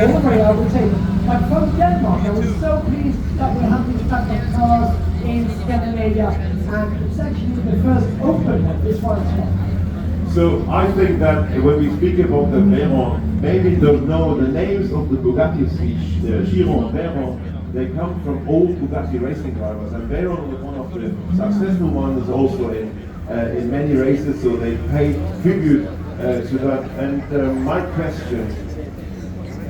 all the way over the table. But from Denmark, I was so pleased that we have these type of cars in Scandinavia, and it's actually the first open one, this one as well. So I think that when we speak about the Veyron, maybe don't know the names of the Bugattis, the Chiron, Veyron, they come from old Bugatti racing drivers, and Veyron was one of the successful ones also in many races, so they paid tribute to that. And my question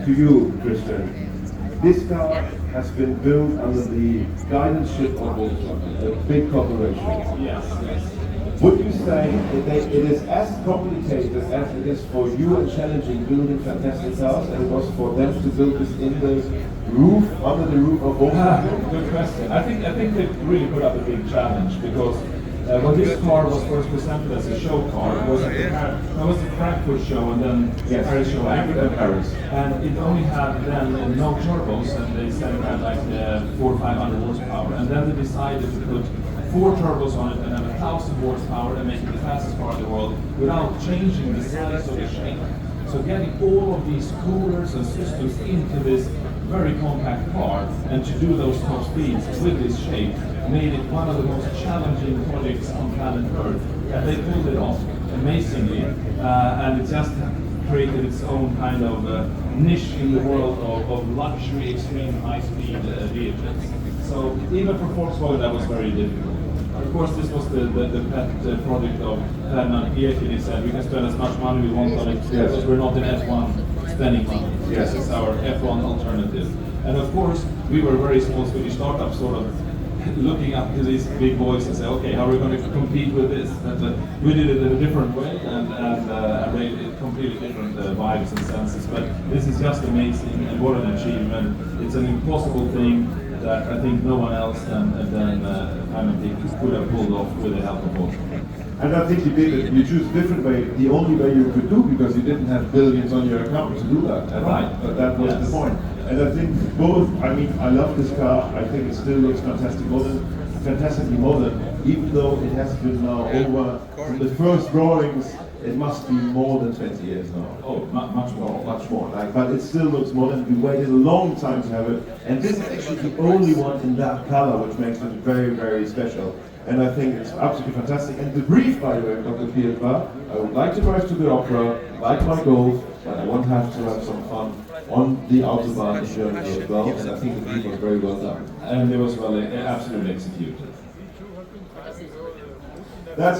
to you, Christian, this car has been built under the guardianship of Volkswagen, a big corporation. Yes, yes. Would you say that it is as complicated as it is for you and challenging building fantastic cars, and it was for them to build this in the roof, under the roof of Volkswagen? Good question. I think they really put up a big challenge, because when this car was first presented as a show car, it was the Frankfurt show and then the Paris show after Paris. And it only had then no turbos, and they said it had like 400 or 500 horsepower. And then they decided to put 4 turbos on it and have 1,000 horsepower and make it the fastest car in the world without changing the size of the shape. So getting all of these coolers and systems into this very compact car, and to do those top speeds with this shape, made it one of the most challenging projects on planet Earth. And they pulled it off amazingly, and it just created its own kind of niche in the world of luxury, extreme high-speed vehicles. So even for Volkswagen, that was very difficult. Of course, this was the pet project of Herman Piechel. He said we can spend as much money we want on it, because we're not in F1 spending money. Yes. This is our F1 alternative. And of course, we were very small Swedish startups, sort of looking up to these big boys and say, okay, how are we going to compete with this? But we did it in a different way, and completely different vibes and senses. But this is just amazing, and what an achievement. It's an impossible thing that I think no one else than could have pulled off with the help of Volkswagen. And I think you did it. You choose a different way, the only way you could do, because you didn't have billions on your account to do that. Right. But that was the point. And I think both, I love this car. I think it still looks fantastically modern, even though it has been now over from the first drawings. It must be more than 20 years now. Oh, much more. Much more. But it still looks modern. We waited a long time to have it, and this is actually the only one in that color, which makes it very, very special. And I think it's absolutely fantastic. And the brief, by the way, Dr. Pietva, I would like to drive to the opera, like my Golf, but I want to have some fun on the Autobahn in Germany as well. And I think the brief was very well done. And it was absolutely executed.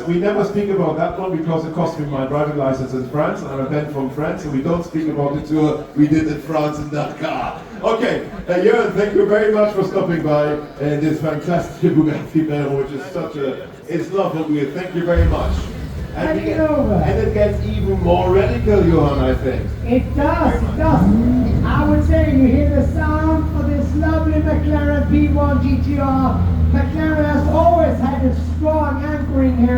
We never speak about that one because it cost me my driving license in France, and I'm a Ben from France, and we don't speak about the tour we did in France in that car. Okay, Jörn, thank you very much for stopping by this fantastic Bugatti Veyron, which is it's lovely. Thank you very much. And it gets even more radical, Johan, I think. It does. I would say you hear the sound of this lovely McLaren P1 GTR. McLaren has always had a strong anchoring here.